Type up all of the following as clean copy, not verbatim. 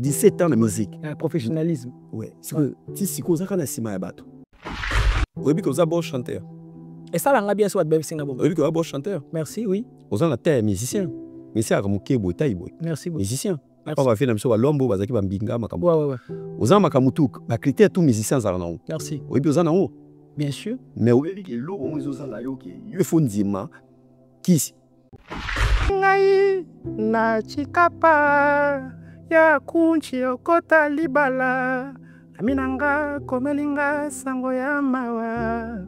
17 ans de musique. Professionnalisme. Ouais. Si c'est comme ça qu'on a sima yabato. Oui, parce que bon chanteur. Et ça, on a bien sûr de Singapore. Oui, parce que bon chanteur. Merci, oui. Aux en terre musicien. Musicien comme Kebo Taïbo. Merci beaucoup. Musicien. On va faire même chose à Lombo, bazaki bambinga makamu. Ouais. Aux en makamutuk, ba critère tout musicien ça non. Merci. Oui, parce que en haut. Bien sûr. Mais oui, que l'eau on les la yo qui. Il faut ndima qui. Ngai na chikapa ya kunchi okota libala. Aminanga komelinga sango ya mawa.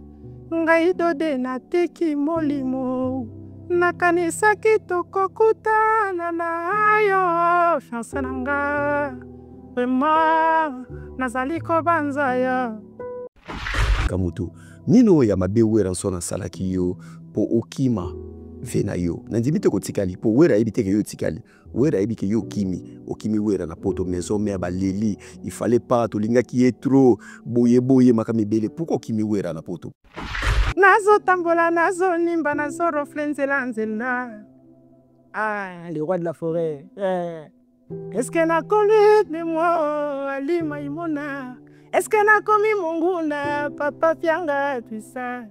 Ngai dode na teki molimo. Nakanisa kitoko kutana na yo. Chance nanga. Vraiment nazali ko banzaya. Kamutu. Nino ya mabewe ransona salaki yo po okima vena yo. Nandimite ko tikali po wera ebite ke yo tikali. Wera ebike yo okimi wera na poto maison mais ba leli, il fallait pas to linga qui est trop boye makami bele pourquoi okimi wera na poto. Nazo tambola nazo nimba nazo roflenzela nzela. Ah, le roi de la forêt. Est-ce que na connu de moi Ali Maimona? Est-ce que na komi munguna papa fianga tout ça?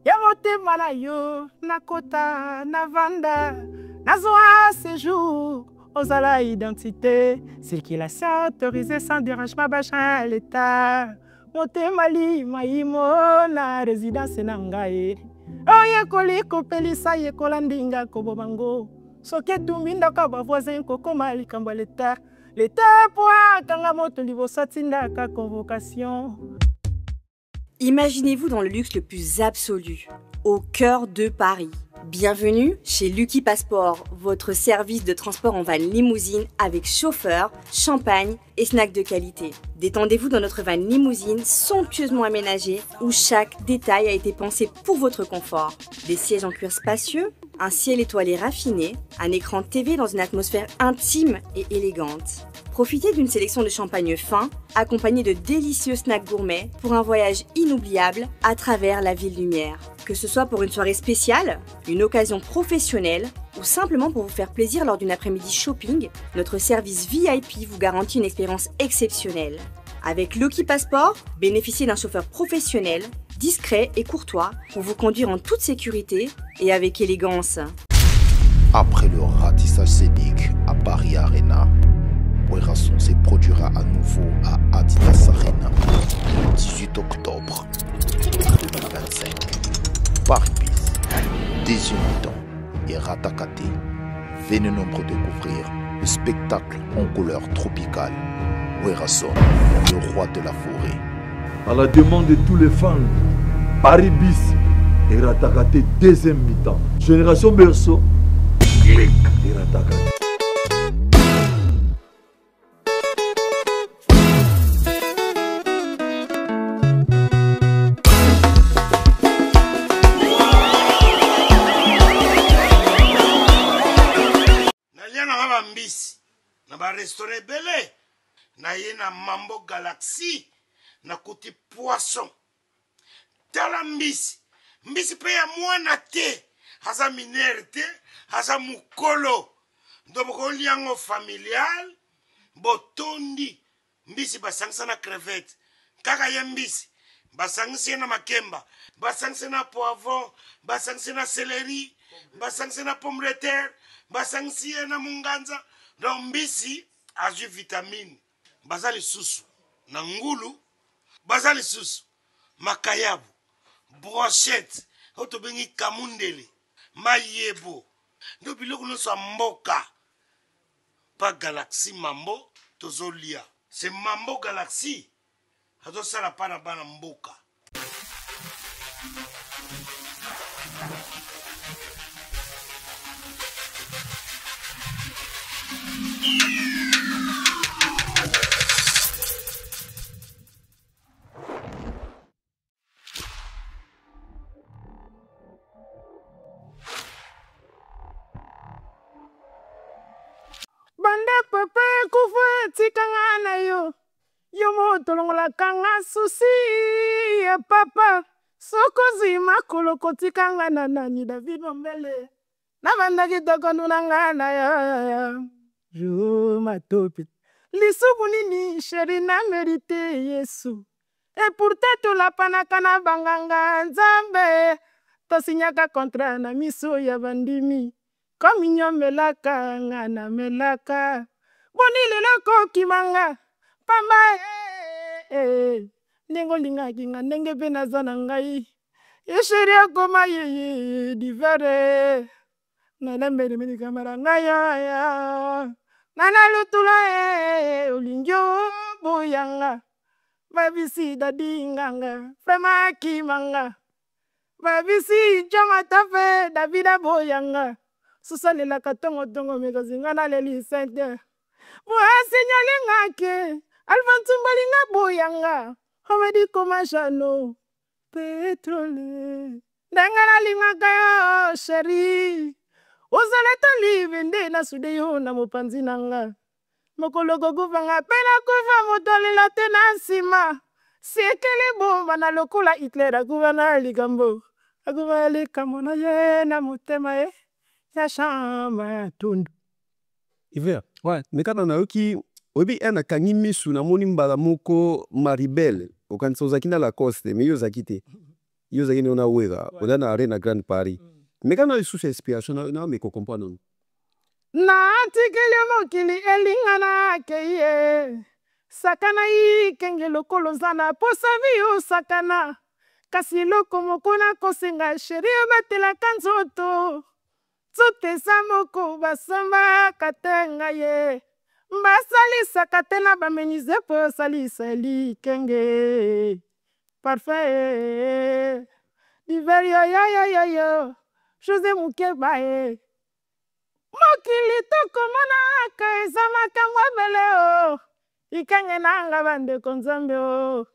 Yamote malayo nakota navanda nazoa séjour aux ala identité circulation autorisée sans dérangement bachin à l'état mote mali maimo na résidence nangae oye koli kopelisa ye kolandinga kobobango soke tuminda ka ba voisin koko mali kambo l'état poa kanga moto libosa tinda ka convocation. Imaginez-vous dans le luxe le plus absolu, au cœur de Paris. Bienvenue chez Lucky Passport, votre service de transport en van limousine avec chauffeur, champagne et snacks de qualité. Détendez-vous dans notre van limousine somptueusement aménagée où chaque détail a été pensé pour votre confort. Des sièges en cuir spacieux, un ciel étoilé raffiné, un écran TV dans une atmosphère intime et élégante. Profitez d'une sélection de champagne fin, accompagné de délicieux snacks gourmets pour un voyage inoubliable à travers la ville lumière. Que ce soit pour une soirée spéciale, une occasion professionnelle ou simplement pour vous faire plaisir lors d'une après-midi shopping, notre service VIP vous garantit une expérience exceptionnelle. Avec Lucky Passport, bénéficiez d'un chauffeur professionnel, discret et courtois pour vous conduire en toute sécurité et avec élégance. Après le ratissage scénique à Paris Arena, Werason se produira à nouveau à Adidas Arena le 18 octobre 2025. Paris Bis, deuxième mi-temps et Ratakate. Venez nombreux découvrir le spectacle en couleur tropicale. Werason, le roi de la forêt. À la demande de tous les fans, Paris Bis et Ratakate deuxième mi-temps. Génération Berceau, clic et Ratakate. Na ba restaurant belé na yena Mambo Galaxy na kuti poisson tala mbisi pe ya mwana te haza minere te haza mukolo ndoboko liango familial botondi mbisi basangisa na crevette kaka ya mbisi basangisa na makemba basangisa na poivron basangisa na céleri basangisa na pomme de terre basangisa na munganza. Donc mbisi azu vitamine bazali susu na ngulu bazali susu makayabu brochette oto bengi kamundele mayebo ndo biloko no sa mboka pa Galaxy Mambo tozolia c'est Mambo Galaxy azo sala pana bana mboka. Banda papa kufa tikanga na yo moto longola kanga susi ya papa soko zima koloko tikanga na nani David Ombele na banda kitoko nunanga na ya jo matopi lisubu nini sheri na merite Yesu. Et pourtant tolapanaka na banganga nzambe. Tosinyaka kontra na miso ya bandimi. Kominyo melaka nga na melaka. Boni lelo kokimanga. Pamba Nengo linga kinga nenge pena zana ngai. Yesheri akoma divere. Nana mbele meni kamera ngaya ya. Nana lutula olingyo boyanga. Babisi dadi nganga. Frema kimanga. Babisi jonga tafe Davida boyanga. Susale la katongo tongo megazinga na leli sente. Signalé ngake. Alvantumbalinga boyanga. Homedi komashano. Pétrole. Dangana lingaka yo chéri. Ozaleta livende na sudeyo na mopanzi nanga. Mokolo guvanga pena kuva motolela tena nsima. Sekele bomba na lokola Hitler aguvana ligambo. Aguvana likambo na ye na motema ye. Ya shamba ya tundu. Hiver. Ouais. Mais quand on a eu qui obi ena kangi misu na moni mbala moko Maribel. Okanisa ozakina la coste mais yo zakite. Yo zakine ona wega. Oda na arena Grand Paris. Mais quand on a eu sous inspiration na me ko comprendre. Na tikele mokili elingana keye. Sakana yi kenge lokolo zana posavi yo sakana. Kasi loko mokona kosenga sheri batela kanzoto. Zote samoko basamba katenga ye. Basalisa katena bamenize po salisa eli kenge. Parfait. Diver yo. Jose Mukeba ye. Mokili toko mona kaizama kamwa beleo. Ikenge nanga bande konzambe o.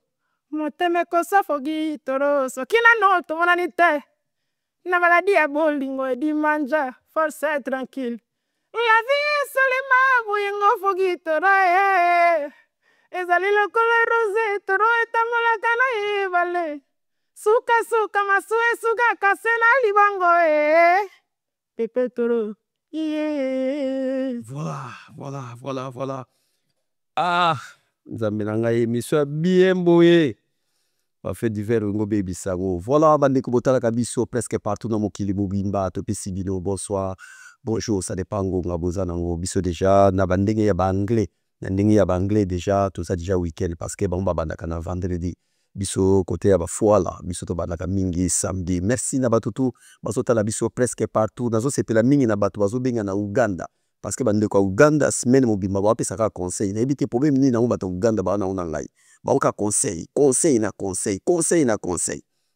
Moteme kosafogi toro. Sokina no to mona nite. Na maladie à bolingo et dimanja. Force tranquille. La vie est seulement bouillingo fogi toro. Ezali le color rosé toro etamola kana vale. Suka masue suka kasena libango Pepe toro. Voilà. Ah, Nzambelanga émission bien boye. On fait divers ngobe bisango. Voilà, bande ko botala kabiso presque partout dans mokili mobimba to pesibino. Bonsoir. Bonjour, ça dépend nga bozana ngo biso déjà na bandenge ya anglais. Na ndenge ya anglais déjà tout ça déjà week-end parce que bon banda kana vendredi. Biso côté ya ba foala, biso to banda ka mingi samedi. Merci na batutu bazotala biso presque partout. Nazo sepela mingi na batu bazobenga na Uganda. Parce que bande ko Uganda semaine mobimba ba pesa ka conseil. Na ebite problème ni na bato Uganda ba na ngai. Ba ka conseil.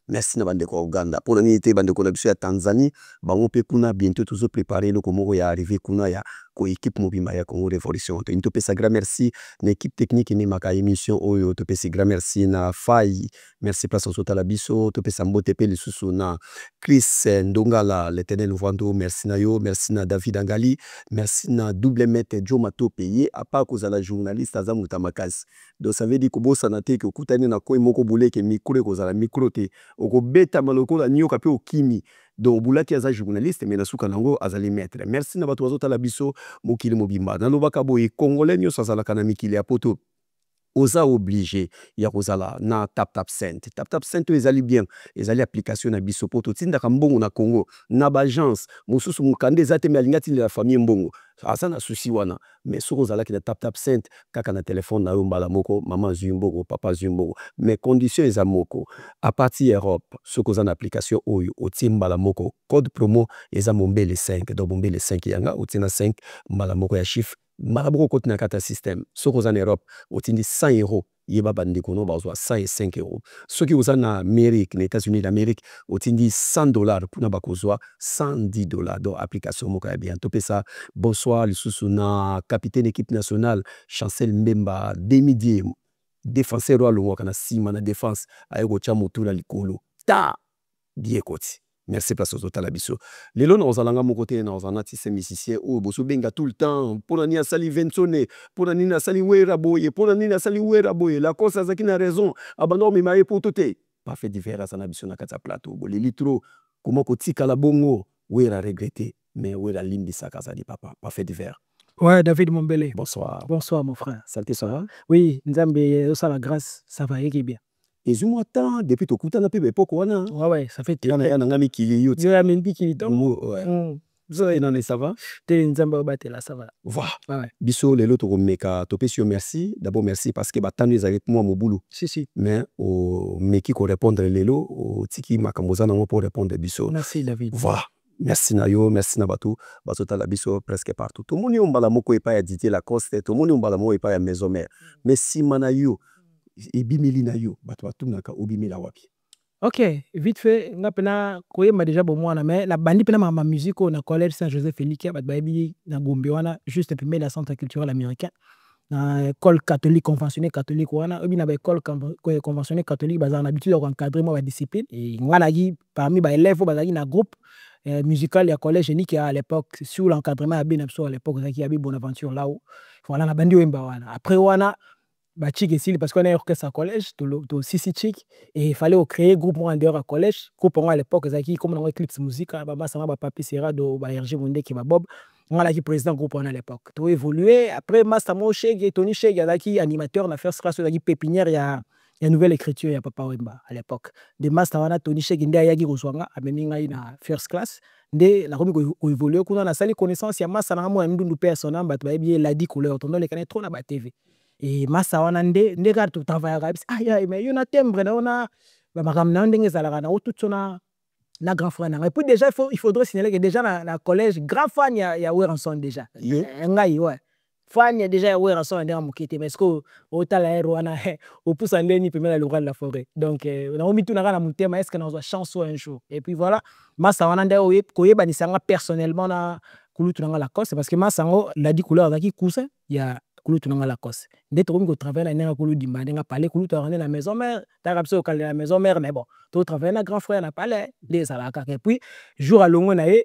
Merci na bande ko Uganda. Pour l'unité bande ko la biso ya Tanzanie, bango pe kuna bientôt toujours préparer le komoko ya arriver kuna ya ko équipe mobimba ya Congo Révolution. To into pesa grand merci na équipe technique ni maka émission oyo to pesa grand merci na Fai. Merci place au la biso to pesa mbote pe lisusu na Chris Ndongala l'Éternel Vando, merci na yo, merci na David Angali, merci na double maître Joe Mato payé à part cause la journaliste Azamuta Makasi. Donc ça veut dire que bossa na te que kutani na ko moko boule ke micro ko za micro te oko beta maloko la nyoka pe okimi. Donc boulaki aza journaliste mais na suka nango azali maître. Merci na bato azota la biso mokili mobimba. Na lobaka boye congolais nyo sazala kana mikili ya poto. Oza obligé ya kozala na tap cent ezali bien ezali application na biso poto tinda mbongo na Congo na bagence mosusu mukande ezate me alingati la famille mbongo asa na souci wana mais soko zala ki na tap cent kaka na téléphone na yo mbala moko maman zumbongo papa zumbongo mais condition eza moko à partir Europe soko za na application oyo otimbala moko code promo eza mombele 5 donc mombele 5 yanga otina 5 mbala moko ya chiffre Maraboko côté na kata système soko za en Europe otindi 100 €. Yeba bande kono bazwa 105 €. Ceux qui en Amérique, les États-Unis d'Amérique, otindi $100 pour na bakozwa $110. Donc application moko ya bien. Topé ça. Bonsoir le sous-na capitaine équipe nationale Chancel Mbemba Demidie défenseur wa longo kana sima na défense ayeko chamutu na likolo. Ta diekoti. Merci place aux la biso. Lelo na ozalanga mon côté na ozana tise musicien ou boso benga tout le temps pour na ni asali Vensone pour na ni asali wera boye pour na ni asali wera boye la cause azaki na raison abandon mi maye pour toté pas fait différence na biso na kata plateau bo litro comment ko tika la bongo wera regretter mais wera limbi saka za di papa pas fait différence. Ouais, David Mombele. Bonsoir. Bonsoir, mon frère. Santé, ça va? Oui, Nzambe, ça la grâce, ça va équipe bien. Et je m'attends depuis tout le temps, pourquoi on a? Ouais, ça fait. Il y a un ami qui est Il y a un qui est ouais. Ça va? Nzambe battre là, ça va. Voilà. Ouais. Biso les autres meka topé sur merci. D'abord merci parce que batanu avec moi mon boulot. Si. Mais au meki ko répondre lelo au tiki makamoza na pour répondre biso. Merci David. Voilà. Merci Nayo, merci Nabatu. Baso tala biso presque partout. Tout le monde on bala moko epa editer la coste, tout le monde on bala moko epa ya maison mère. Mais si manayo ebimeli na yo, bato batumaka obimela wapi. Ok, vite fait, nga pena koyema déjà bon moi mais la bandi pena ma musique au na collège Saint-Joseph Félix bat baby na Gombe wana juste puis la centre culturel américain na école catholique conventionnelle catholique wana obi na ba école conventionnelle catholique bazar na habitude ko encadrer moi ba discipline et nga na gi parmi ba élèves bazaki na groupe musical ya collège ni qui à l'époque sous l'encadrement ya bien à l'époque qui y avait Bonaventure là-haut voilà na bandi wemba wana après wana bah chic ici parce qu'on a orchestre à collège to sisi chic et il fallait créer groupe en dehors à collège groupe à l'époque zaki comme dans Eclipse musique bah ça va papi sera do ba RG Monde qui va Bob on a qui président groupe à l'époque to évolué après master mo Cheg Tony Cheg zaki animateur na first class zaki pépinière il y a nouvelle écriture il y a Papa Wemba à l'époque de master wana Tony Cheg ndé ya gi kozwanga ameminga na first class ndé la komi ko évoluer kuna na sali connaissance ya master na mo ndundu personnel bat ba bien la dit couleur tondo les connaît trop na ba TV. Et massa wana nde ka to travailler ah mais yona timbre na ona ba makamna ndenge zalaka na tout sona na grand frère na et puis déjà il faudrait signaler que déjà na collège grand fan ya Weranson déjà ngai ouais fan ya déjà Weranson ndenge mokete mais est-ce que au tala hero wana au pousse ndeni pemela le roi de la forêt donc na omi tout na mutema est-ce que na chance un jour et puis voilà massa wana nde koyeba ni sanga personnellement na kulutu na la cause parce que massa ngo la dit couleur zaki cousin ya kulu tunanga la cause dès que tu travailles na kulu dimba nga parler kulu tu rendre la maison mère ta rapso au la maison mère mais bon tu travailles na grand frère na parler les alaka et puis jour à longo na e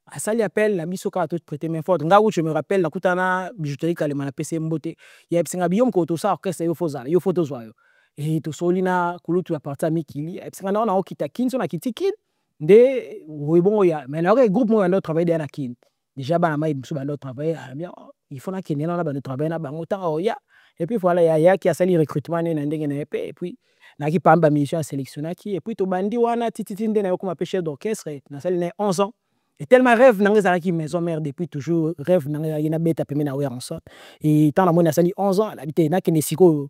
à ça lui appelle la biso ka tout prêter main forte nga où je me rappelle na kutana bijouterie kalema na PC mbote ya psinga biom ko to sa orchestre yo fozala yo photo zo yo et to solina kulu tu apparta mikili et psinga na okita kinso na kitikin de oui bon ya mais là groupe moi na travailler na kin déjà ba na mai biso ba travailler bien il faut na kenena na ba travailler na bango ta ya et puis voilà ya qui a sali recrutement na ndenge na épée et puis na ki pamba mission sélectionné qui et puis to bandi wana tititi ndé na comme chef d'orchestre na sali na 11 ans et tellement rêve na ngeza ki maison mère depuis toujours rêve na na beta pemé na Weranson et tant na moi na sali 11 ans l'habité na kene siko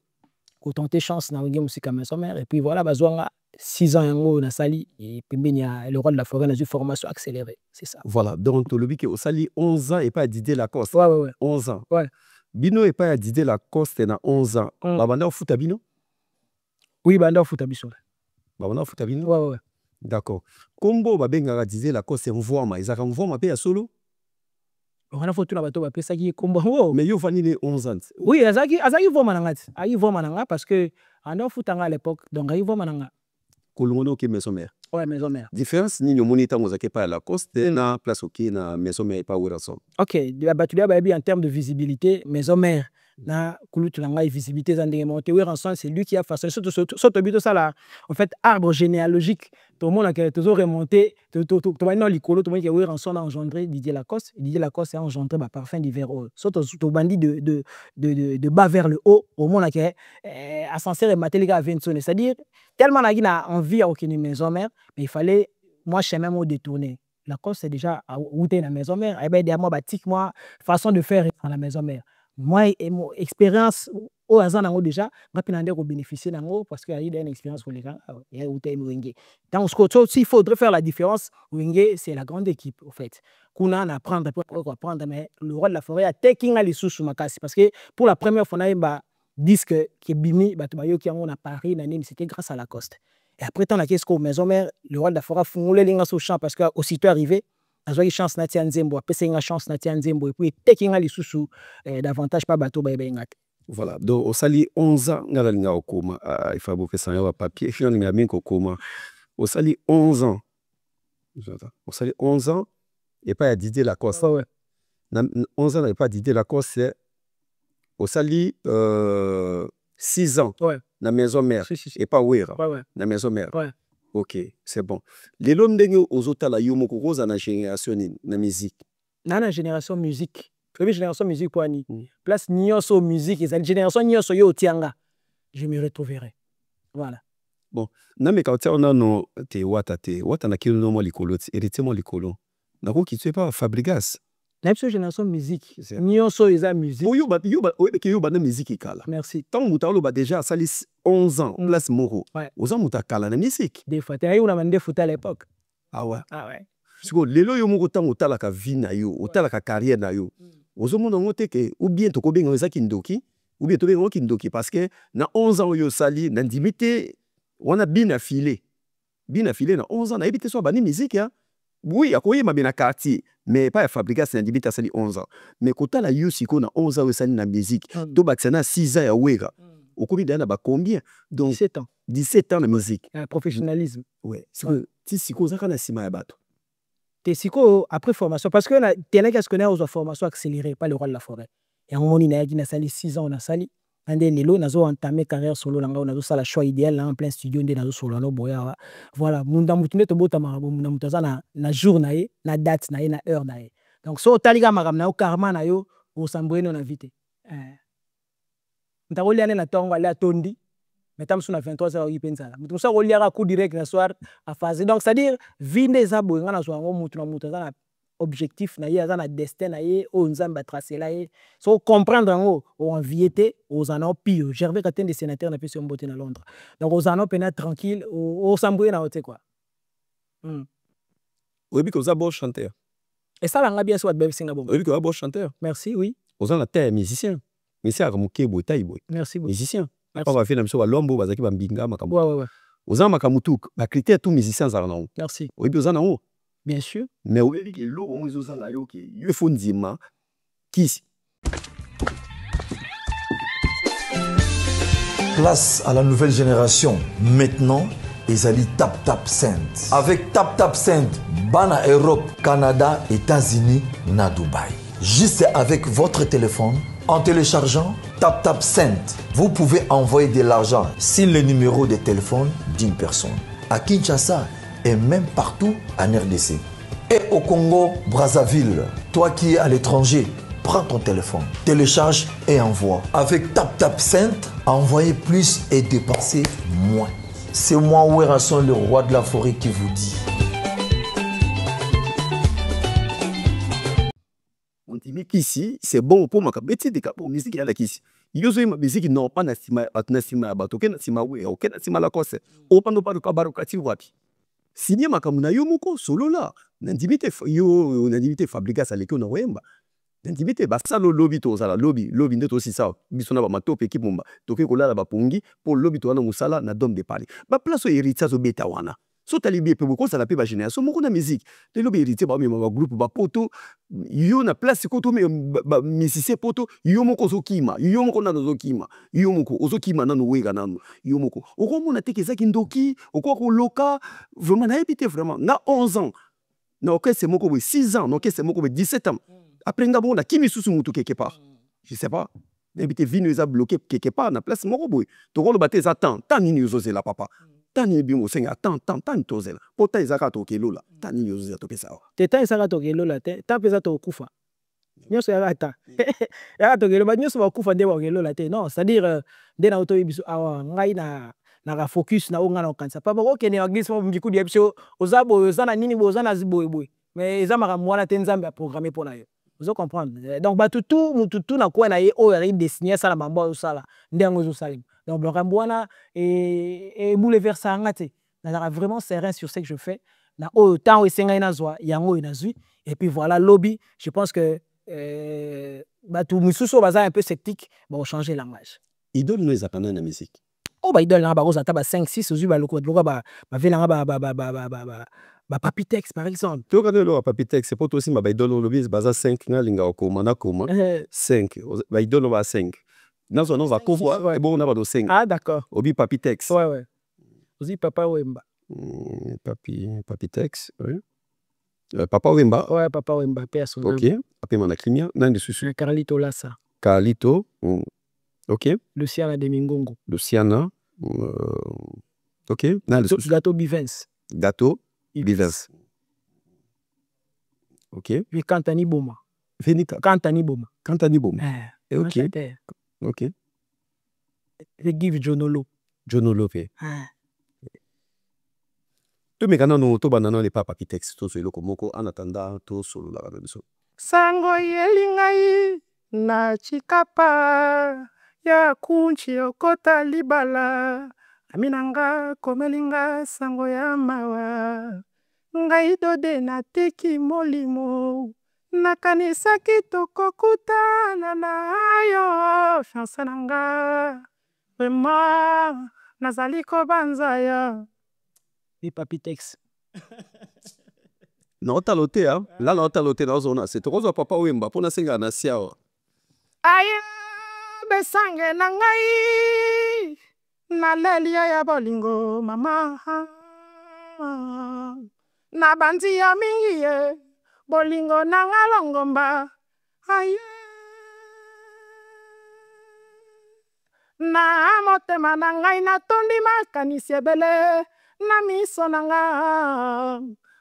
ko tenter chance na ngé musique maison mère et puis voilà bazwanga 6 ans yango na sali et pembeni ya le roi de la forêt na une formation accélérée c'est ça voilà donc to lobi ke au sali 11 ans et pas Didier Lacoste ouais 11 ans ouais bino et pas Didier Lacoste na 11 ans babanda au futa bino oui banda au futa biso babanda au futa bino ouais d'accord kombo babenga Didier Lacoste mvoma izaka mvoma pe ya solo on a photo na bato ba pesa ki kombo mais yo fani les 11 ans oui azaki voma na ngati ayi voma na nga parce que ando futa nga à l'époque donc ayi voma na nga kolongono ke maison mère ouais maison mère différence ni nyomoni tango zake pa la Lacoste na place ok na maison mère pa Weranson ok batulia ba en termes de visibilité maison mère na kulutu nanga visibilité za ndenge monté Weranson c'est lui qui a façonné surtout bito ça là en fait arbre généalogique tout le monde a toujours remonté to maintenant likolo tout le monde qui Weranson a engendré Didier Lacoste a engendré ba parfum d'hiver surtout to bandi de bas vers le haut au monde qui ascenseur et matériel à 20 c'est-à-dire tellement na envie à aucune maison mère mais il fallait moi chemin mo détourner Lacoste c'est déjà où t'es la maison mère et ben derrière moi batik moi façon de faire dans la maison mère moi et mon expérience au hasard nango déjà rapidement ko bénéficier nango parce que il y a une expérience pour les gars et où t'es Wenge dans ce côté il faudrait faire la différence Wenge c'est la grande équipe au fait kuna na apprendre pour apprendre mais le roi de la forêt a taking les sous makasi parce que pour la première fois na ba disque qui bimi bato bayo qui on a Paris na nini c'était grâce à Lacoste et après tant la qu'est-ce qu'au maison mère le roi de la forêt fungule linga so champ parce que aussitôt arrivé azwa chance na tia nzembo apesa nga chance na tia nzembo et puis taking les sous davantage pas bato ba benga voilà donc au sali 11 ans ngala linga okoma il faut beaucoup ça ya papier fion linga min kokoma au sali 11 ans au sali 11 ans et pas Didier Lacoste ouais na 11 ans et pas Didier Lacoste au sali 6 ans ouais na maison mère et pas Wera ouais na maison mère ouais ok c'est bon les hommes ndenge ozotala yo moko koza na génération na musique na génération musique Première génération musique pour Annie. Place Nyonso musique, et génération Nyonso yo tianga. Je me retrouverai. Voilà. Bon, na me kautia on a no te wata na kilo no mo likolo, hérité mo likolo. Na ko ki tu pas Fabregas. La génération musique. Nyonso eza musique. Yo ba na musique kala. Merci. Tant mutalo ba déjà salis 11 ans, place Moro. Ouais. Oza mutakala na musique. Des fois, t'as eu una mande foot à l'époque. Ah ouais. Ah ouais. Siko lelo yo moko tant otala ka vie na yo, otala ka carrière na yo. Ozo mona ngote ke ou bien to ko benga eza kindoki, ou bien to benga kindoki parce que na 11 ans yo sali na ndimité on a bien affilé. Bien affilé na 11 ans na ebité so ba ni musique ya. Oui, akoye ma bien quartier, mais pas à fabriquer c'est ndimité sali 11 ans. Mais kota la yo siko na 11 ans yo sali na musique. To baksana 6 ans ya wega. Okobi dana ba combien? Donc 17 ans. 17 ans de musique. Professionnalisme. Ouais, c'est que ti siko zaka na sima ya bato. T'es siko après formation parce que t'es là qu'est-ce qu'on a aux formation accélérée pas le roi de la forêt. Et à un moment il a sali 6 ans on a sali. Ande lelo nazo entamé carrière solo langa on a la choix idéal là en plein studio ndé nazo solo no boya. Voilà, munda mutune to bota marabo munda mutaza na jour na ye, na date na ye, na heure na ye. Donc so taliga magam na yo karma na yo o sambweno na vite. Ntakoli ane na tongo ala tondi. Metam sous na 23 heures yipenzala. Mutu sa ko liara coup direct na soir à phase. Donc c'est-à-dire vinde za boyanga na soir mutu na mutaza na objectif na ye na destin na ye o nzamba tracer la ye. So comprendre ngo o enviété aux anneaux pire. Gervais Katen des sénateurs na pu se mbote na Londres. Donc aux anneaux pena tranquille o samboué na ote quoi. Oui, parce que ça bon chanteur. Et ça langa bien soit bébé singa bon. Oui, parce que bon chanteur. Merci, oui. Aux anneaux terre musicien. Musicien comme Kebo Taibo. Merci beaucoup. Musicien. Pas va faire na mso Lombo bazaki bambinga makambo. Ouais. Aux anneaux makamutu ba critère tout musicien za na. Merci. Oui, parce que na bien sûr. Mais oui, que l'eau on usa la yo qui il faut ndima qui Place à la nouvelle génération. Maintenant, Ezali Tap Tap Cent. Avec Tap Tap Cent, Bana Europe, Canada, États-Unis, na Dubaï. Juste avec votre téléphone, en téléchargeant Tap Tap Cent, vous pouvez envoyer de l'argent sur le numéro de téléphone d'une personne. À Kinshasa et même partout en RDC. Et au Congo, Brazzaville, toi qui es à l'étranger, prends ton téléphone, télécharge et envoie. Avec Tap Tap Cent, envoyez plus et dépensez moins. C'est moi, Werasson, le roi de la forêt, qui vous dit. on dit mais ici c'est bon pour ma kabeti de kapo musique ya la kisi. Yozo ma musique non pas na sima bato ke na sima we o ke na sima la kose. O pando pa ka barokati wapi. Signé makamuna yo moko solo la. Nandimite yo nandimite Fabregas aleki na wemba. Nandimite basalo lobby to zala lobby ndeto si sa biso na ba matope équipe mumba. Toke ko la ba pungi pour lobby to na musala na dom de Paris. Ba place o héritier zo beta wana. So talibi pe ko sala pe ba génération moko na musique. Le lobby héritier ba ma groupe ba poto yo na place ko to me ba musicien poto yo moko zo kima. Yo moko na zo kima. Yo moko ozo kima na no wega na yo moko. Oko mona teke za kindoki, oko ko loka vraiment na habité vraiment na 11 ans. Na ok c'est moko 6 ans, na ok c'est moko 17 ans. Après ngabo na kimi susu mutu quelque part. Je sais pas. Habité vino eza bloqué quelque part na place moko boy. To ko lo baté za tant nini yo zela papa. Tani bimo senga tant tozela. Pota ezaka to kelo la. Tani yo zela to pesa. Te tant ezaka to kelo la te. Tant pesa to kufa. Nyoso ya ata. Ya to kelo ba nyoso ba kufa nde ba kelo la te. Non, c'est-à-dire de na auto biso awa ngai na focus na onga na kansa. Papa ko kene église mo biku di biso ozabo ozana nini bo ozana ziboy boy. Mais eza maka mwana te nzambe a programmer pour na yo. Vous comprenez? Donc tout na quoi na ye o ri dessiner ça la mambo o sala. Ndengo zo salim. Donc Blocambouana et bouleversé ngate. Na vraiment serein sur ce que je fais. Na o temps esenga ina zwa yango ina zui et puis voilà lobby, je pense que tout mususo baza un peu sceptique, bon changer langage. Idole no ezakana na musique. Oh ba idole na ba roza ta ba 5 6 ozu ba loko ba velanga ba Papitex par exemple. Tu regardes le Papitex, c'est pas aussi ma idole lobby baza 5 nga linga okoma na koma 5 ba idole ba 5. Dans son nom va couvrir et bon on a pas de 5. Ah d'accord. Obi Papitex. Ouais. Aussi Papa Wemba. Papitex, oui. Papa Wemba. Ouais, Papa Wemba, personne. OK. Après mon acrimia, nan de susu. Carlito Lassa. Carlito. OK. Luciana de Mingongo. Luciana. OK. Gâteau Bivens. Gâteau Bivens. OK. Vicantani Boma. Venika. Kantani Boma. Kantani Boma. Ok. Ok. Le give Jonolo. Jonolo pe. To mekana no to banana le papa ki texte to so eloko moko en attendant to solo la biso. Sango yelingai na chikapa ya kunchi okota libala aminanga komelinga sango ya mawa ngai dode na teki molimo nakanisaki tokokutana na yo chance nanga vraiment nazali kobanza ya Papitex. Na otalote hein là na otalote na zona c'est trop papa wemba pona senga na siao aya besange na ngai na lelia ya bolingo mama na bandi ya mingi ye bolingo na ngalongomba aya na motema na ngai na tondi makanisi ebele na miso na nga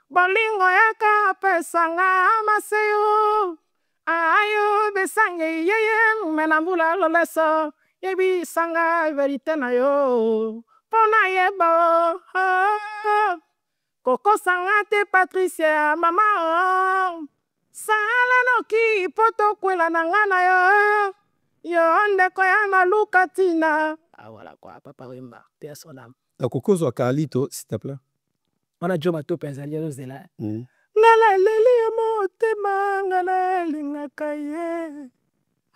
bolingo yaka pesanga maseyo ayo besange yeye mena mbula loleso yebi sanga verite na yo pona yeba koko sanga te Patricia mama sala noki poto kwela na nga na yo ndeko ya maluka tina voilà quoi papa wemba te sonam Kokozwa Carlito, s'il te plaît. On a Joe Mato Penzaliano Zela. Nala leli motema ngala lingaka ye.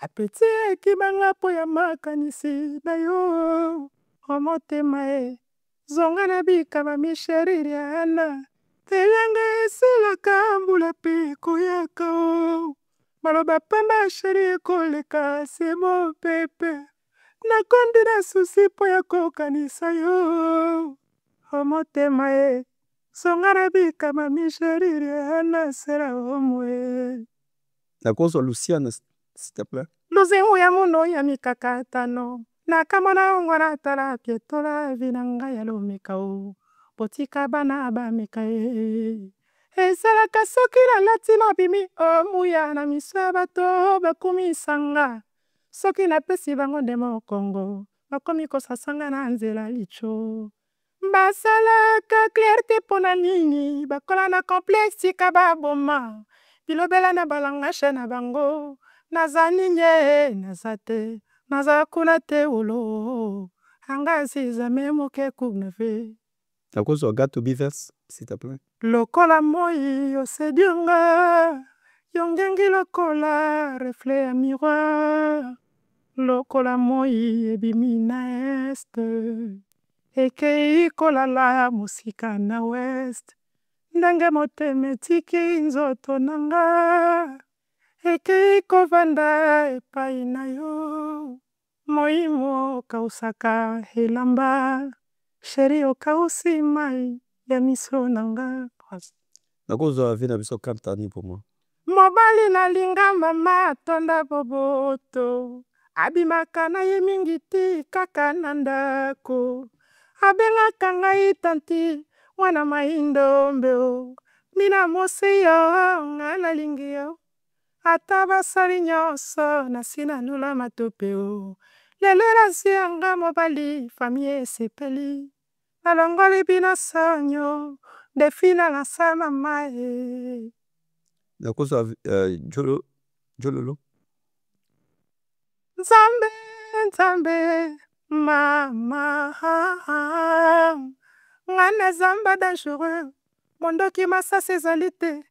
Apeti ekibanga po ya makanisi na yo. Omotema e. Zonga na bika ba misheriana. Telanga esilaka mbula pe koyaka o. Maloba pamba sheri koleka semo pepe. Nakondi na susi po ya kokanisa yo omotema e songara bika mamisheri ana sera omwe nakozwa Luciana s'il te plaît luzingu ya muno ya mikakatano nakamona ngwana tala pietola vinanga ya lomeka o potika bana bameka e esalaka soki nalati nabimi omuya na miso ya bato bakumisanga soki napesi bango nde mokongo bakomi kosasanga na nzela licho basalaka clarté mpona nini bakola na complexe ka baboma bilobela na balangashe na bango naza ninye naza te naza kuna te olo anga zizame moke kuneve nakozwa Gato Bivers s'il te plaît lokola moi osedionga yongengi lokola reflet ya miroir lokola moi ebimi na este ekei kolala mosika na west ndenge motema etiki nzoto nanga ekei kovanda epai na yo moimo okausaka elamba sheri okausi mai ya miso nanga nakozwa vina biso Kantani pour moi mobali nalinga mama tonda boboto abimaka na ye mingi ti kaka na ndako abengaka ngai tanti mwana maindombe o mina mosi yo nga nalingi yo ata basali nyonso nasina nula matope o lelo nasi yanga mobali fami esepeli nalongoli bino sonyo defina na sa mama e nakozwa Jololo Nzambe, Nzambe, mama, ngana zamba dangereux, mondoki masasi ezali te,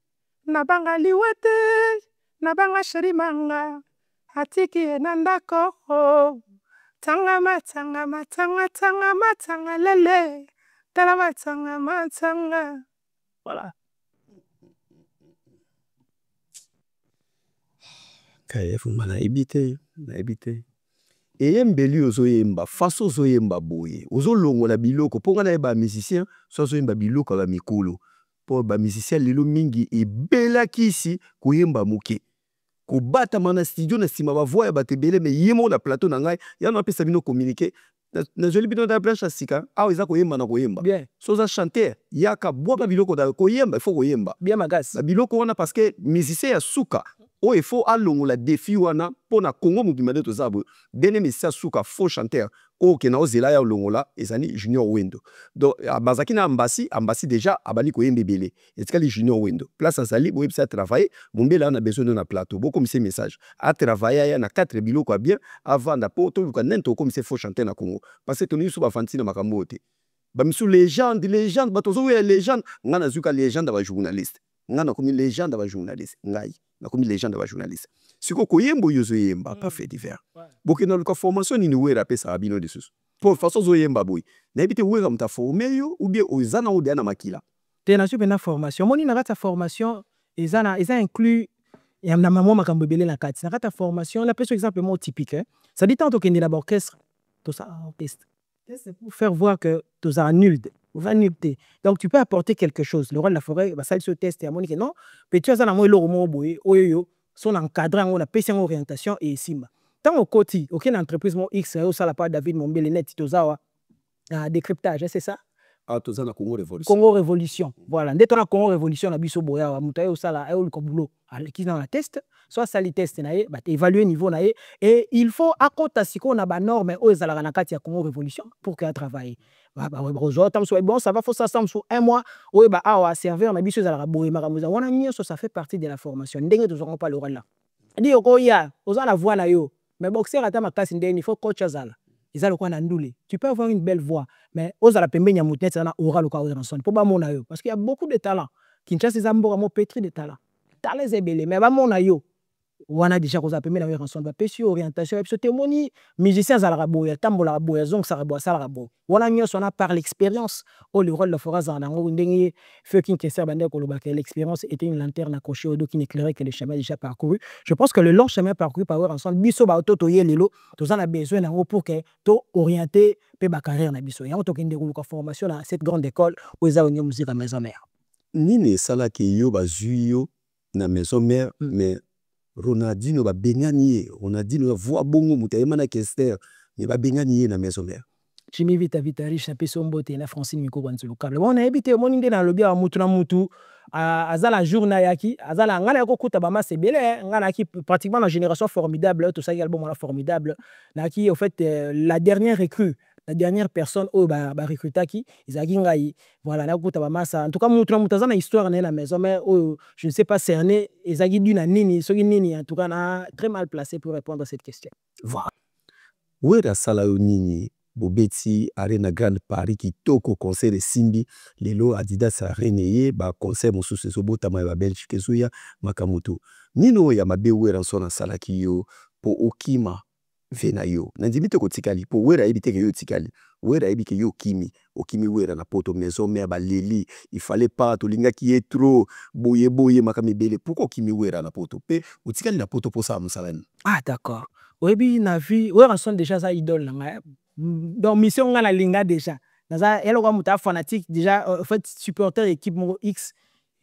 nabanga liwa te, nabanga sheri manga, atiki ye na ndako, tangama, tangama, tanga, tangama, tanga lele, talama, tangama, tanga, voilà. KF na ebite eyembeli ozoyemba faso ozoyemba boye ozolongola biloko mpo nga na ye bamusicien so azoyemba biloko ya bamikolo mpo bamusicien lelo mingi ebelakisi koyemba moke kobatama na studio na nsima bavoi ya bato ebele me ye moko na plateau na ngai yana apesa bino communiqué nazoli bino na blanche ya sika awa eza koyemba na koyemba so oza chanteur yaka bwaka biloko na koyemba ifo koyemba bien makasi na biloko wana parce que musicien ya suka o il faut alongola défi wana pona Congo mobimade tozabo bene mesa suka faux chanteur o ke na ozela ya longola ezani Junior Wendo donc bazaki na ambasi déjà abali ko yembebele etikali Junior Wendo place azali bo yebisa travailler mombela na besoin de na plateau beaucoup comme message a travailler ya na 4 biloko bien avant da poto ko nento comme faux chanteur na Congo parce que toni suba fanti na makambo te ba misu légende batozo ya légende ngana zuka légende ba journaliste ngana komi légende ba journaliste ngai na komi légende ba journaliste siko koyembo yozo yemba pas fait divers bokena luka formation ni wera pesa abino de sus pour façon zo yemba boy na ebite wera mta former yo ou bien ozana o na makila te na super na formation moni na kata formation ezana inclus ya na maman makambo belé na kati na kata formation la pêche exemple mo typique ça dit tant que ni l'orchestre tout ça orchestre c'est pour faire voir que tu as nul. Donc tu peux apporter quelque chose. Le roi de la forêt, ça il se teste. Que non, tu as un mot son encadrant, on a payé son orientation et ici. Tant au côté, aucune entreprise X, ça la part David Mombele net, Tozawa, décryptage, c'est ça? Ah, Toza na Congo Révolution. Congo Révolution. Voilà. Dès qu'on a Congo Révolution, on a biso boya, mutaye au sala, au boulot. Qui dans la test, soit ça les test naé, bah évaluer niveau naé, et il faut à compte si on a ba norme aux alaranakati à Congo Révolution pour qu'elle travaille. Bah bon, ça va, faut ça semble sur un mois, ouais bah ah serveur, on a biso alaraboé, maramuza, on a mis ça fait partie de la formation. N'dengue tous auront pas le rôle là. Dit au ya, aux la voix na yo, mais boxeur à ta classe il faut coach azala. Tu peux avoir une belle voix, mais aux la pembe nyamutnet ça na oral au ranson. Pour ba mona yo, parce qu'il y a beaucoup de talents. Kinshasa c'est un mo pétri de talents. Talents zebele, mais ba mona yo. On a déjà cause pembe na ranson, ba péci orientation, et témoigner musicien za la boya, tambola boya, zong sa boya, sa la boya. On a nyos on a par l'expérience. Oh le rôle de Foraz en ango ndenge fucking kesser bande ko lobaka l'expérience était une lanterne accrochée au dos qui n'éclairait que le chemin déjà parcouru. Je pense que le long chemin parcouru par ensemble biso ba auto toye lelo, tous en a besoin nango pour que to orienter pe ba carrière na biso. Ya to kende ko formation dans cette grande école où za onyo musique à maison mère. Nini sala ke yo ba zuyo na maison mère mais Ronaldinho ba bengani Ronaldinho voix bongo mutayema na kester mais ba bengani na maison mère. Jimmy Vita riche na peso mbote na Francine Miko Wanzu lokable. On a habité mon inde na lobia mutu na mutu azala journée yaki azala ngana ko kuta ba ma c'est belé ngana ki pratiquement la génération formidable tout ça album la formidable na qui au fait la dernière recrue la dernière personne au ba recruta qui izaki ngai voilà na kuta ba masa en tout cas mutu na mutu azana histoire na la maison mais je ne sais pas cerner ezaki duna nini soki nini en tout cas na très mal placé pour répondre à cette question. Voilà. Où est la sala nini Bobeti Arena Grande Paris qui toko concert de Simbi lelo Adidas Arena ba concert mosusu sobota ma ba Belgique zuya makamoto nino ya mabe wera sona sala ki yo po okima vena yo nandimite ko tikali po wera ebite ke yo tikali wera ebike yo okimi wera na poto maison mère ba leli il fallait pas to linga ki est trop boye makamebele pourquoi okimi wera na poto pe otikali na poto pour ça musala. Ah d'accord. Oyebi na vie wera son déjà ça idole nga. Donc mission nga la linga déjà naza elle ko muta fanatique déjà en fait supporter équipe X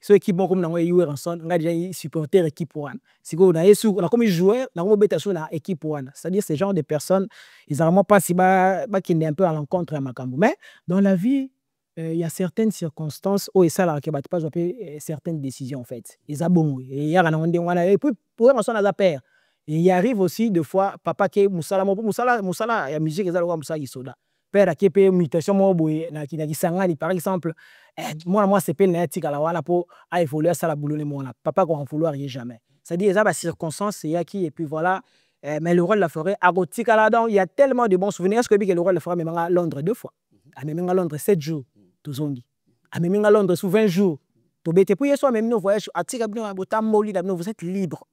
so équipe comme na yo ranson nga déjà supporter équipe one siko na yesu na comme joueur na ko beta so na équipe one c'est-à-dire ces genre de personnes ils vraiment pas si ba qui est un peu à l'encontre à makambo mais dans la vie il y a certaines circonstances où et ça là que bat pas certaines décisions en fait ils a bon et ya na ndé wana et puis pour ranson na père. Et il arrive aussi des fois papa qui musala ya musique ezalo musala isoda père qui peut mutation mo boye na kisangani par exemple moi c'est peine na tika la wana pour a évoluer ça la boulot mo na papa ko en vouloir jamais ça dit ça ba circonstance ya qui et puis voilà mais le roi de la forêt a gotika là donc il y a tellement de bons souvenirs. Est-ce que le roi de la forêt même à Londres 2 fois a même à Londres 7 jours to zongi a même à Londres sous 20 jours to bete pour yeso même no voyage a tika bien botam moli da vous êtes libre.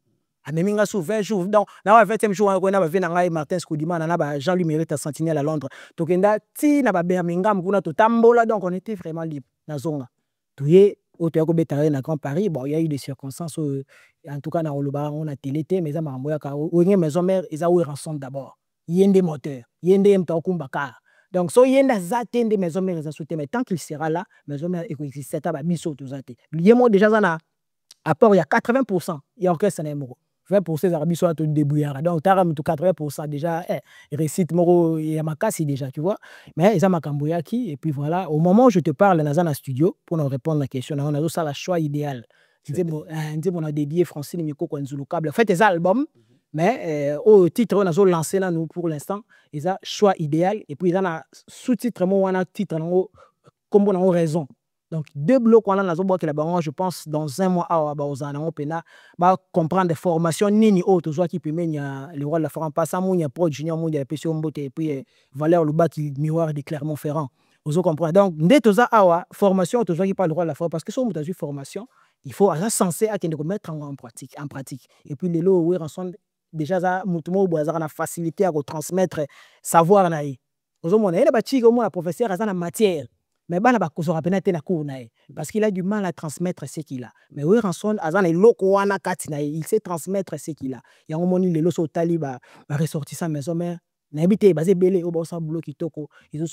Ameminga sous 20 jours. Donc, na 20e jour, on a vu Martin Scoudima, na Jean-Louis Mérite à Sentinelle à Londres. Donc, ti na Birmingham, kuna to tambola, donc on était vraiment libre. Na zonga. Touye, au théâtre Bétaré, na Grand Paris, bon, il y a eu des circonstances, en tout cas, na Oloba, on a télété, mais ça m'a envoyé à maison mère, ils ont eu rançon d'abord. Il y a des moteurs, il y a des mtokumbaka. Donc, so yenda zate des maisons mères, ils ont sauté, mais tant qu'il sera là, maison mère, il existe, ça va miso tout zate. Il y a déjà, à part, il y a 80%, il y a orchestre, 20% d'Arabie soit débrouillard. Donc, tu as 80% déjà, récite Moro et Yamakasi déjà, tu vois. Mais ils ont Makamboyaki. Et puis voilà, au moment où je te parle, dans un studio, pour nous répondre à la question, on a ça le choix idéal. on a dédié Francine Mikoko Nzulukable. En fait, les albums, mais au titre, on a lancé là, nous, pour l'instant, ils ont choix idéal. Et puis, ils ont un sous-titre, on a un titre, comme on a raison. Donc, 2 blocs, on a je pense, dans 1 mois, on va comprendre des formations, ni autres, soit qui peut mettre le roi de la France, pas ça, il y a Pro Junior, il y a PCO Mbote, et puis Valère Louba qui miroir de Clermont-Ferrand. Vous comprenez? Donc, dès que formation, tu qui parle le roi de la France, parce que si on a une formation, il faut censé mettre en pratique. Et puis, les lots, déjà, ça a la facilité à transmettre savoir. Vous comprenez? La professeur a la matière. Mais parce qu'il a du mal à transmettre ce qu'il a. Mais oui, il sait transmettre ce qu'il a. Il y a un moment où les lots taliba ressortir sa maison mère. N'habite basé belé au bossa boulot qui toko.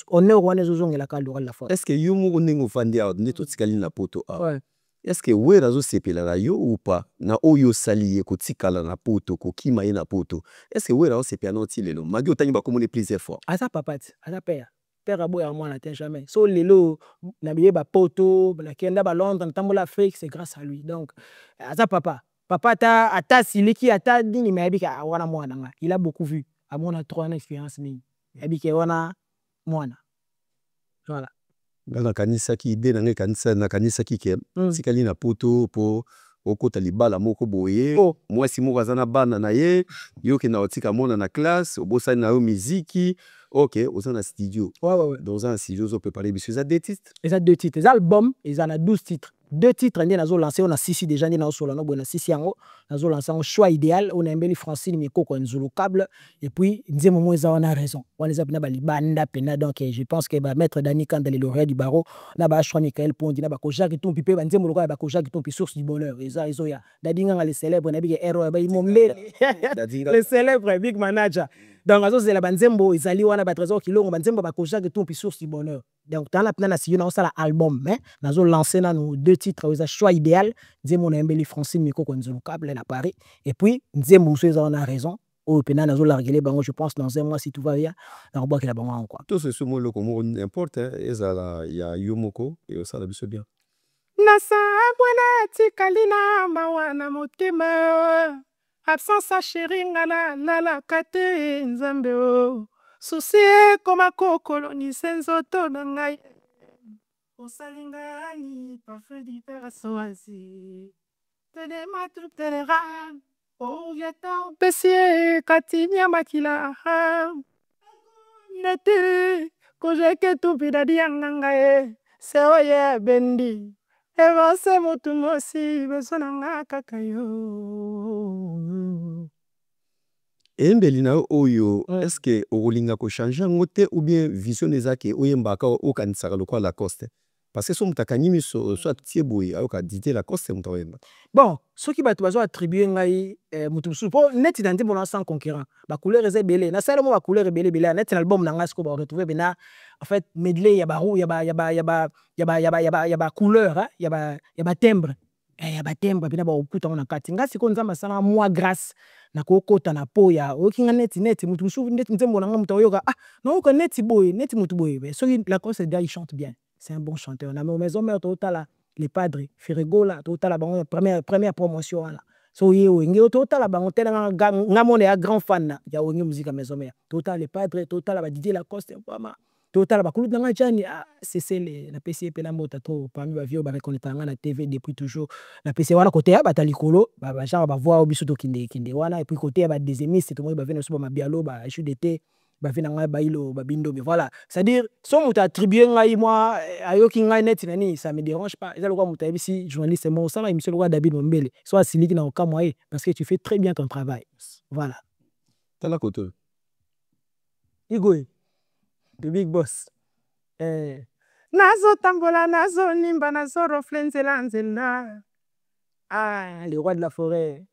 On est au roi des et la calde de la force. Est-ce que yomo onengo fandi out neto tikali na poto out? Ouais. Est-ce que we razo sepela yo ou pas na oyo sali ko tikala na poto ko kima ye na poto? Est-ce que we razo sepela no ti lelo? Magi otani ba komone plusieurs fois. Asa papa, asa père. Père abo ya moi n'atteint jamais. So lelo na biye ba poto, na kenda ba Londres, na tambola Afrique, c'est grâce à lui. Donc asa papa. Papa ata siliki ata dini mais abika wana mwana nga. Il a beaucoup vu. À mon a 3 ans d'expérience ni. Abika wana mwana. Voilà. Ngana kanisa ki ide na kanisa na kanisa ki ke tikali na poto po okota libala moko boye mwasi moko azana bana na ye yoke na otika mona na classe obosani na yo muziki OK ozana studio dans un studio on peut parler biso ça 2 titres ils a 2 titres les albums ils en a 12 titres 2 titres ndi nazo lancer on a 6 déjà ndi na solo no bona 6 yango nazo lancer un choix idéal on a embeli Francine Mikoko Nzulukable et puis nzemo mo on a raison on les a pena balibanda pena donc je pense que ba maître Dani Kanda le lauréat du barreau na ba choix Michael Pondi na ba ko Jacques Tumpi pe ba nzemo loka ba ko Jacques Tumpi source du bonheur ils ya dadinga les célèbres na bi héros ba imomle les célèbres big manager donc azo zela banzembo izali wana ba trésor kilongo banzembo ba ko Jacques Tumpi source du bonheur donc dans la pena na si na osala album mais nazo lancer na nous 2 titres aux choix idéal nzemo na embeli Francine Mikoko Nzulukable à Paris et puis nzemo so on a raison au pena nazo larguer bango je pense dans 1 mois si tout va bien dans bois que la bango quoi tout ce mot comme n'importe ezala ya yomoko et ça la biso bien nasa bwana tikalina mawana motema absence a chéri ngala nala kate nzambe o souci koma kokolonise nzoto na ngai osalingani parfait d'hiver soazi tenema tutelera ovieta pesie katinya makila nete kojeke tupidadi yangangae seoye bendi evase mutu mosi besona kaka yo embeli na oyo est-ce que olinga ko changer ngote ou bien vision ezake oyembaka okanisaka lokwa la coste parce que so mutakani miso soit tieboy ayoka dité la coste mutawemba bon ceux qui bato bazo attribuer ngai mutu supo net dans des sans concurrent ba couleur eza belé na sala mo ba couleur belé net l'album na ngai ko ba retrouver bena en fait medley ya ba roux ya ba couleur ya ba timbre timbre bena ba okuta na kati ngasi ko nzamba sala moi grâce na kokota na po ya okinga net mutu supo net nzembo na mutu yoka na ko net boy net mutu boy so la cause c'est il chante bien c'est un bon chanteur na maison mère total les padres Ferregola total la première promotion là so yé ngé total la bango tena ngamone ya grand fan ya ongi musique à maison mère total les padres total ba Didier Lacoste vraiment total ba kulu nga jani c'est la PC pe na mota trop parmi ba vieux ba reconnaître nga na TV depuis toujours la PC wana côté ya batalikolo ba genre ba voir obiso to kinde wana et puis côté ba des émis c'est tout moi ba venir sur ma bialo ba HDT ba vina nga ba ilo ba bindo mais voilà c'est-à-dire son muta attribuer ngai moi ayoki ngai net nani ça me dérange pas eza lokwa muta bisi journaliste mo ça va émission lokwa David Mombele soit siliki na okamwa parce que tu fais très bien ton travail voilà tala koto Igoy the big boss nazo tambola nazo nimba nazo roflenzela nzela le roi de la forêt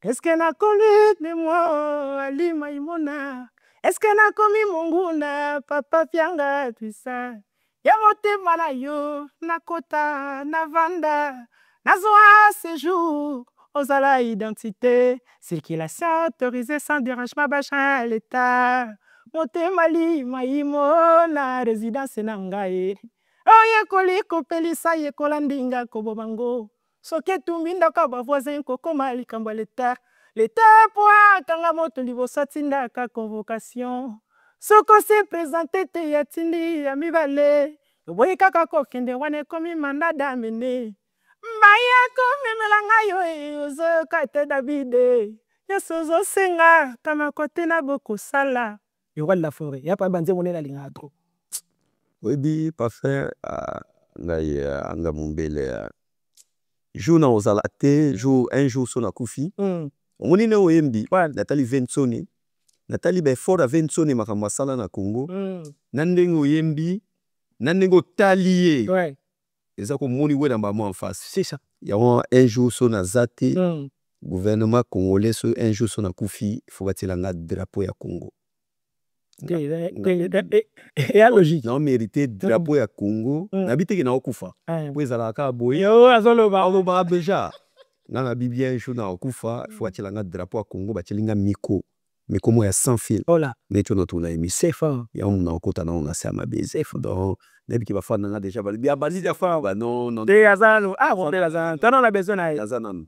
est-ce que na connu de moi ali maimona est-ce que na komi munguna papa fianga tuisa ya motema na yo nakota na vanda nazo a séjour ozala identité circulation autorisée sans dérangement bachin l'état motema li maimona résidence na ngai oye koli kopelisa ye kolandinga kobobango soki etumbi ndako bavoisin kokoma likambo ya leta leta po akanga moto liboso atindaka convocation soki osi présente te yatindi ya mibale oboyi kaka kokende wana ekomi manda damene mbaya komemela ngai yo ozoyoka te davide nyonso ozosenga kama kote na bokosala le roi de la forêt ya pa banze monene alingaka trop oyebi parfait ngai anga mombele jour na ozala te un jour so nakufi omoni nde oyembi natali Vincent natali baeffort ya Vincent makambo asala na Congo na ndenge oyembi na ndenge otali ye eza komoni we na bamwa en face c'est ça yango un jour so naza te gouvernement congolais so un jour so nakufi faut batiela nga drapeau ya Congo ya logique na mérité drapeau ya Congo nabi teke na okufa po ezalaka boye azolobaka deja nga na bibi un jour na okufa faut batiela nga drapeau ya Congo batieli nga miko mo ya sans fil neti ono tuna emi c'est fort yango na okota na ona sa mabeze donc nabi ki bafana nga déjà bali bali ya fa ba non te azano rondel azano tano na besoin na azano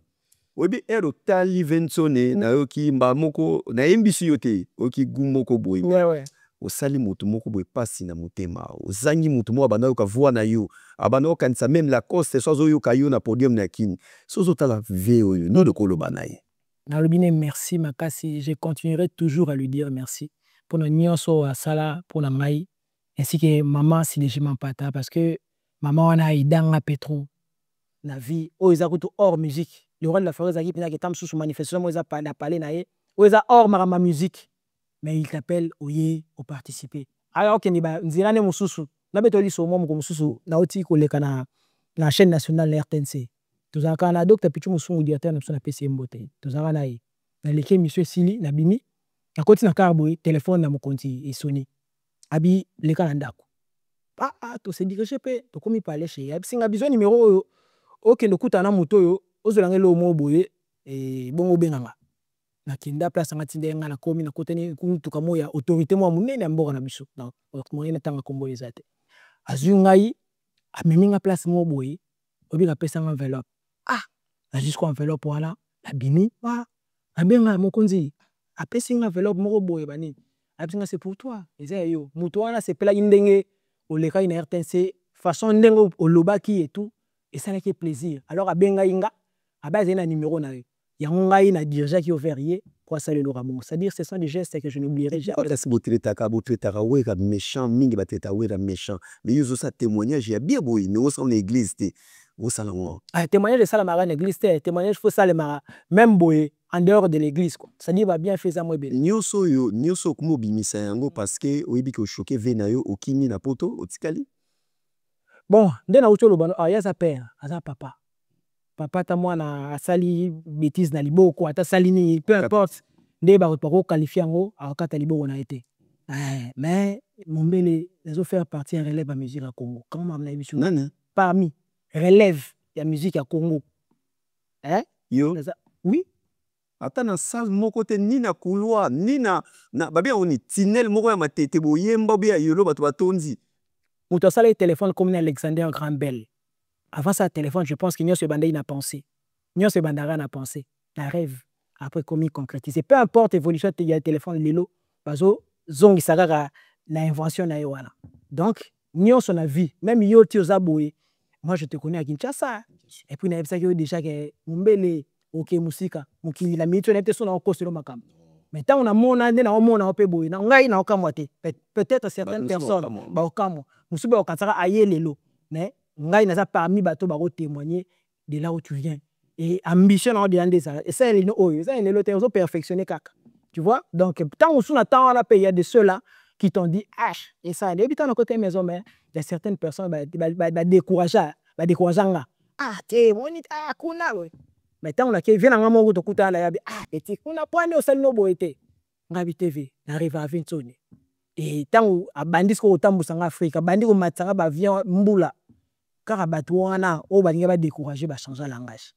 oyebi ere otali Vincent nayoki mba moko nayembisi yo te oyoki gu moko boye osali motu moko boye pasi na motema ozangi motu moko abanda yoka voix na yo abanda okanisa même Lacoste so azoyoka yo na podium na kini so ozotala ve oyo node koloba na ye nalobi ne merci makasi je continuerai toujours à lui dire merci mpona nyonso asala mpona ngai ainsi que maman Sileji Mampata parce que maman wana aidanga petro na vie oyo eza kutu hors musique le roi de la forêt ezalaki mpena keta mosusu manifestation mo eza na pale na ye oyo eza hors makambo ya musique mais il t'appelle oye oparticiper aya okende banzira nde mosusu nabeto liso mwa moko mosusu nauti koleka na chaîne nationale na RTNC tozalaka na Dr Pichu Musungu directeur na biso na pesi mbote tozalaka na ye naleki émission esili nabimi nakoti na kar boye telefone na mokonzi esoni abi leka na ndako tose dirige mpe tokomi pale chez ye abisinga besoin numéro oyo okende okutana na moto oyo ozolanga eloko moko boye bongo obenganga nakenda place anga tinde nga nakomi nakotani mutuka moko ya autorité moko ya monene ya mboka na biso moyene ntango kombo eza te azwi ngai amemi nga place moko boye obika apesanga enveloppe na jusqu'au enveloppe wana nabimi abenga mokonzi apesi nga enveloppe moko boye banini abisinga c'est pour toi eza ya yo moto wana asepelaki ndenge olekaki na RTNC façon ndenge olobaki etu esalaki plaisir alors abengai nga abazali na numéro na yo yango ngai na dirigeaki over ye po asali eloko mongo c'est-à-dire ce sont des gestes que je n'oublierai jamais kasi botretaka wera méchant mingi batreta wera méchant mais yo ozosa témoignage ya bien boye mais osala na église te osala ngo témoignage esalamaka na église te témoignage fo salemaka même boye en dehors de l'église quoi c'est-à-dire babien fait eza mo ebele nyonso okoma obimisa yango parce que oyebi ke oshoke ve na yo okimi na poto otikali bon nde nauti oloba ye aza père aza papa ata mwana asali bêtise na liboko ata asali nini peu importe nde bakoqualifie yango akokata liboko na ye te mais mombele ezofaire partie ya relève ya musique ya Congo kama mama na biso parmi relève ya musique ya Congo yo oui ata na salle moko te ni na couloir ni na babia oni tunnel moko ya matete boyemba bia yolo bato batondi moto asala téléphone comme Alexander Graham Bell avant ça téléphone je pense que nyonso ebandaki na pensée nyonso ebandaka na pensée na rêve après komi concrétiser peu importe évolution ya téléphone lelo bazo zongisa kaka na invention na ye wana donc nyonso na vie même yo ti oza boye moi je te connais à Kinshasa et puis nayebisaki yo déjà ke mombele ok musika mokili na minute na te so na okoselo makambo mais tant on a mona nde na omona ope boye na ngai na okamwa te peut-être certaines personnes ba okamwa musuba okansaka aye lelo mais ngai naza parmi bato bako témoigner de là où tu viens et ambition na de ça et ça lino oyo ça lelo te ozo perfectionner kaka tu vois donc tant on suna tant on a payé de ceux là qui t'ont dit et ça et puis tant côté maison mais il y a certaines personnes ba décourager nga te moni kuna mais tant on a qui vient na moko to kuta la ya petit kuna point au sel no boete ngabi TV n'arrive à 20 sonne et tant abandi ko tambusa nga Afrique abandi ko matsanga ba avion mbula car bato wana o balinga ba décourager ba changer langage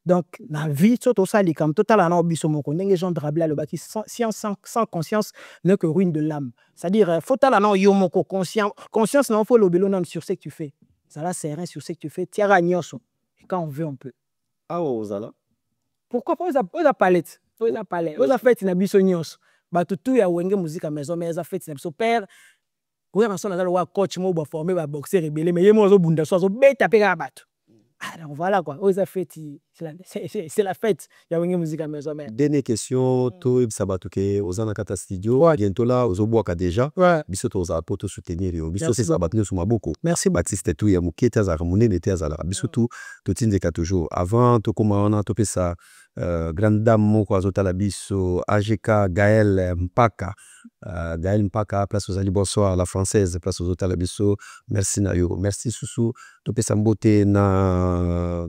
donc na vie surtout ça les comme total na obiso moko ndenge Jean Drabla le baki sans conscience n'est que ruine de l'âme c'est-à-dire faut tala na yo moko conscience na faut lobelo na sur ce que tu fais ça là c'est rien sur ce que tu fais tiara nyonso et quand on veut on peut Ah, ozala. Pourquoi pas oza palette, oza palette, oza fête na biso nyonso. Bato tout ya wenge musique à maison mais oza fête na biso père. Oya maso na wa coach mo ba former ba boxer rebelle mais yemo ozo bunda so ozo beta pe ka bato. Ah donc voilà quoi, oza fête c'est la fête ya wenge musique à maison mais. Dernière question, to sabato ke ozana kata studio, bientôt là ozo boaka déjà. Biso to oza poto soutenir yo. Biso c'est sabato suma beaucoup. Merci Baptiste tout ya muketa za munene te azala. Biso tout to tindeka toujours. Avant to koma ona to pesa grande dame moko azotala biso AGK Gaël Mpaka. Gaël Mpaka place aux ali bonsoir la française place aux otala biso. Merci na yo. Merci Susu to pesa mbote na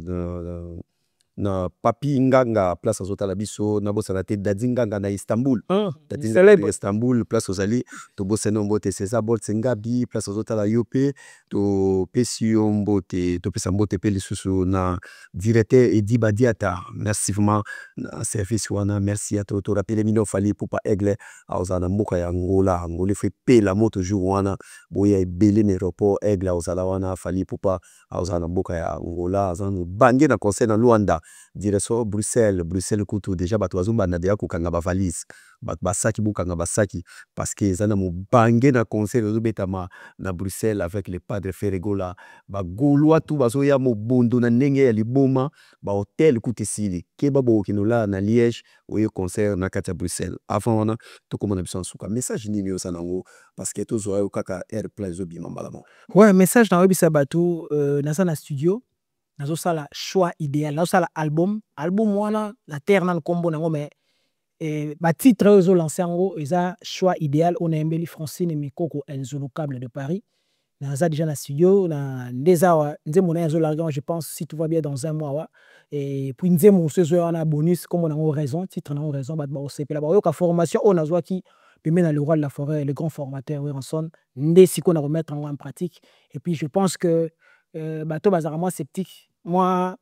Papi Nganga place aux otala biso na bosa na te Dadi Nganga na Istanbul. Dadi Nganga Istanbul place aux ali to bosa no mbote César Bolsengabi place aux otala yope to pesi mbote to pesa mbote pe lisusu na directeur Edi Badiata. Merci vraiment na service wana merci à to rappeler mino fali pour pas aigle auzana mboka ya Angola Angola fait payer la moto jour wana boya ebele na aéroport aigle auzala wana fali pour pas auzana mboka ya Angola azana bange na conseil na Luanda direction Bruxelles kutu déjà bato azumba na deya kokanga ba valise bato basaki bukanga basaki parce que ezana mo bange na conseil ezobetama na Bruxelles avec les padres Ferregola ba Gaulois tout bazoya mo bondo na ndenge ya liboma ba hôtel kutesili keba bo kinola na Liège oye concert na kati ya Bruxelles avant wana to komona biso nsuka message nini yo sanango parce que to zo kaka air place obima malamo ouais message na webisa bato na sa na studio nazo sala choix idéal nazo sala album wana la terre na kombo nango mais ba titre ozo lancer ngo eza choix idéal on a embeli Francine Mikoko Enzo Câble de Paris naza déjà na studio na ndeza nzembo na yazo larga je pense si tout va bien dans un mois wa et puis nzembo sezo wana bonus comme on a raison titre na raison ba ba sepela ba yoka formation on azwa ki pemé na le roi de la forêt le grand formateur Weranson ndé siko na remettre en pratique et puis je pense que bato bazara moins sceptique moi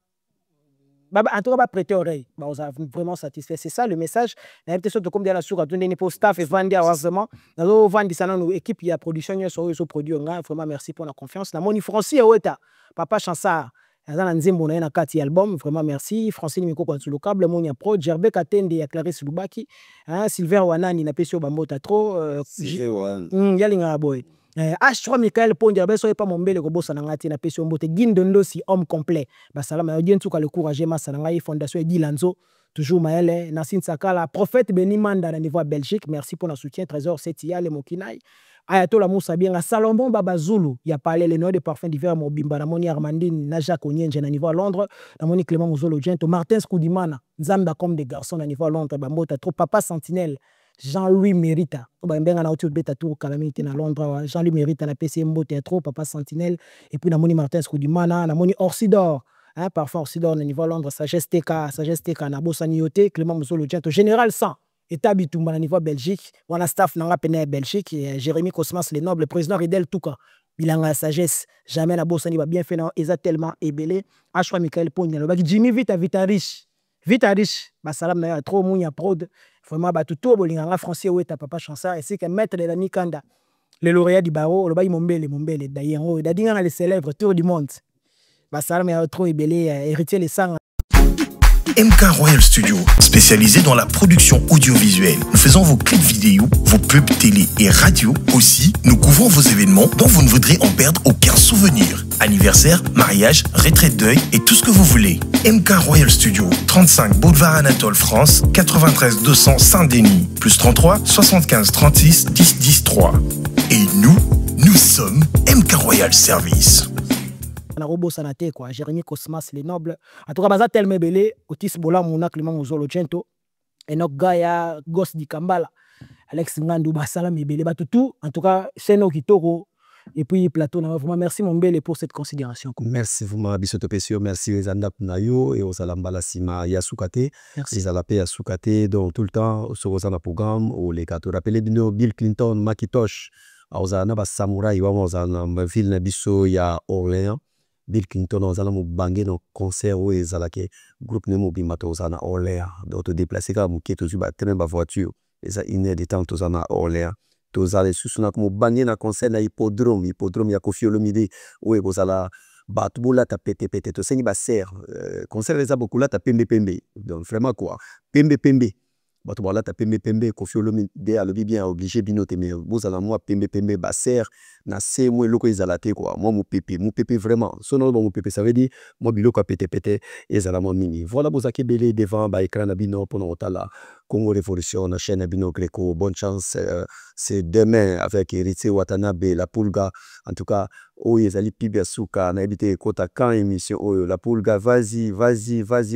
en tout cas pas prêter oreille bah on a vraiment satisfait c'est ça le message na peut-être surtout comme de la sourate donner pour staff et vendre vraiment dans vendre ça nos équipe il y a production sur produit vraiment merci pour la confiance na moni Francis Oweta papa Chansard na nzembo na kati album vraiment merci Francine Mikoko Enzo Câble Monia Pro Gerbe Katende ya Clarisse Lubaki Silver Wanani na pesio bambota trop yalinga boy H3 Michael Pondia beso pas mombele ko bossa na ngati na pesio mbote Gindondo si homme complet basalama ya dientu ka le courage massa na ngai fondation Dilanzo toujours Maëlle Nassine Sakala prophète Benimanda na niveau Belgique merci pour notre soutien trésor Setia le Mokinai Ayatola Moussa bien Salomon Baba Zulu il a parlé les noms de parfums divers Mobimba na moni Armandine na Jacques Onyenje na niveau Londres na moni Clément Mozolo Gento Martin Skoudimana Nzamba comme des garçons na niveau Londres bambota trop papa Sentinelle Jean-Louis Mérita. Benga na auto beta tour calamité na Londres. Jean-Louis Mérita na PC Mbote trop papa Sentinelle et puis na moni Martin Skoudimana na moni Orsidor. Hein parfois Orsidor na niveau Londres sagesse TK na Bosani Yote Clément Mozolo Gento général 100 état bitumba na niveau Belgique. Wana staff na pena Belgique Jérémy Cosmas le noble président Ridel Touka. Bilanga sagesse jamais na Bosani va bien fait na eza tellement ébélé. H3 Michael Pogna le baki Jimmy Vita riche basalam na trop munya prod vraiment ba tout bolinganga français Oweta papa Chansard et c'est que maître de la Nikanda le lauréat du barreau le bayi mombele d'ailleurs dadinga les célèbres tour du monde basalam ya trop ébélé héritier les sangs MK Royal Studio, spécialisé dans la production audiovisuelle. Nous faisons vos clips vidéo, vos pubs télé et radio. Aussi, nous couvrons vos événements dont vous ne voudrez en perdre aucun souvenir. Anniversaire, mariage, retraite deuil et tout ce que vous voulez. MK Royal Studio, 35 Boulevard Anatole France, 93 200 Saint-Denis, plus 33 75 36 10 10 3. Et nous sommes MK Royal Service. na robo sanate quoi Jérémy Cosmas les nobles en tout cas baza tellement belé Otis Bola Mona Clément Mozolo Gento Enoch Gaya Goss di Kambala Alex Ngandu basala mebele ba tout en tout cas c'est no kitoko et puis plateau na vraiment merci mon bel pour cette considération merci vraiment bisoto pesio merci les anda kunayo et aux alambala sima yasukate les alape yasukate donc tout le temps sur aux programme ou les cas rappeler de Bill Clinton Macintosh aux ba samouraï wa aux ville na biso ya Orléans Bill Clinton ozala mo bangé no concert où ezalake groupe ne mo bimato ozana Orléans donc te déplacer ka mo keto zu ba train ba voiture eza une heure de temps ozana Orléans tozala susuna mo bangé na concert na hippodrome ya Koffi Olomide où ozala bato bolata pete tosengi baser concert eza bokolata pembe donc vraiment quoi pembe bato balata pembe Koffi Olomide alobi bien obligé bino te mais bozala mwa pembe baser na se mwa eloko ezala te quoi mwa mopepe vraiment sono ba mopepe ça veut dire mwa biloko pete ezala mwa mingi voilà bozaki belé devant ba écran na bino pour otala Congo Révolution na chaîne bino Greco. Bonne chance, c'est demain avec Héritier Watanabe, la Pulga. En tout cas, Oye Zali Pibia Souka, na habité Kota quand émission Oyo, la Pulga, vas-y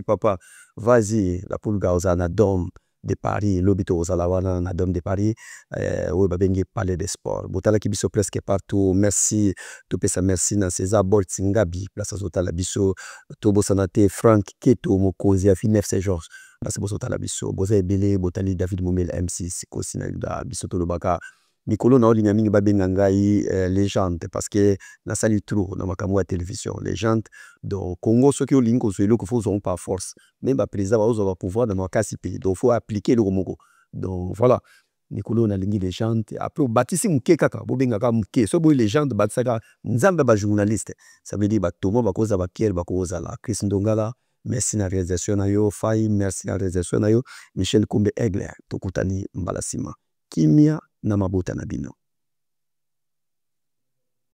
papa, vas-y, la Pulga Ozana Dom de Paris, l'obito Ozalawana na Dom de Paris, Oye Babenge Palais des Sports. Botala ki biso presque partout, merci, Topesa merci na César Boltsingabi, place Azotala biso, Tobo Sanate, Frank Keto, Mokozi, Afi 9 Georges. Parce que bosotala biso boza ebele botali David Moumel M6 kosina da biso tolobaka mikolo na olinga mingi babenga ngai légende parce que na sali trop na makambo ya télévision légende donc Congo soki olingi kozwa eloko faut zonga par force même ba président bazwa pouvoir na makasi pe donc faut appliquer le moko donc voilà mikolo na lingi légende après batisi muke kaka bobenga ka muke so boy légende batisaka nzambe ba journaliste ça veut dire ba tomo bakoza ba Pierre bakoza la Chris Ndongala. Merci na réalisation na yo Fai, merci na réalisation na yo Michel Kombe Aigle, tokutani mbalasima kimia na mabota na bino.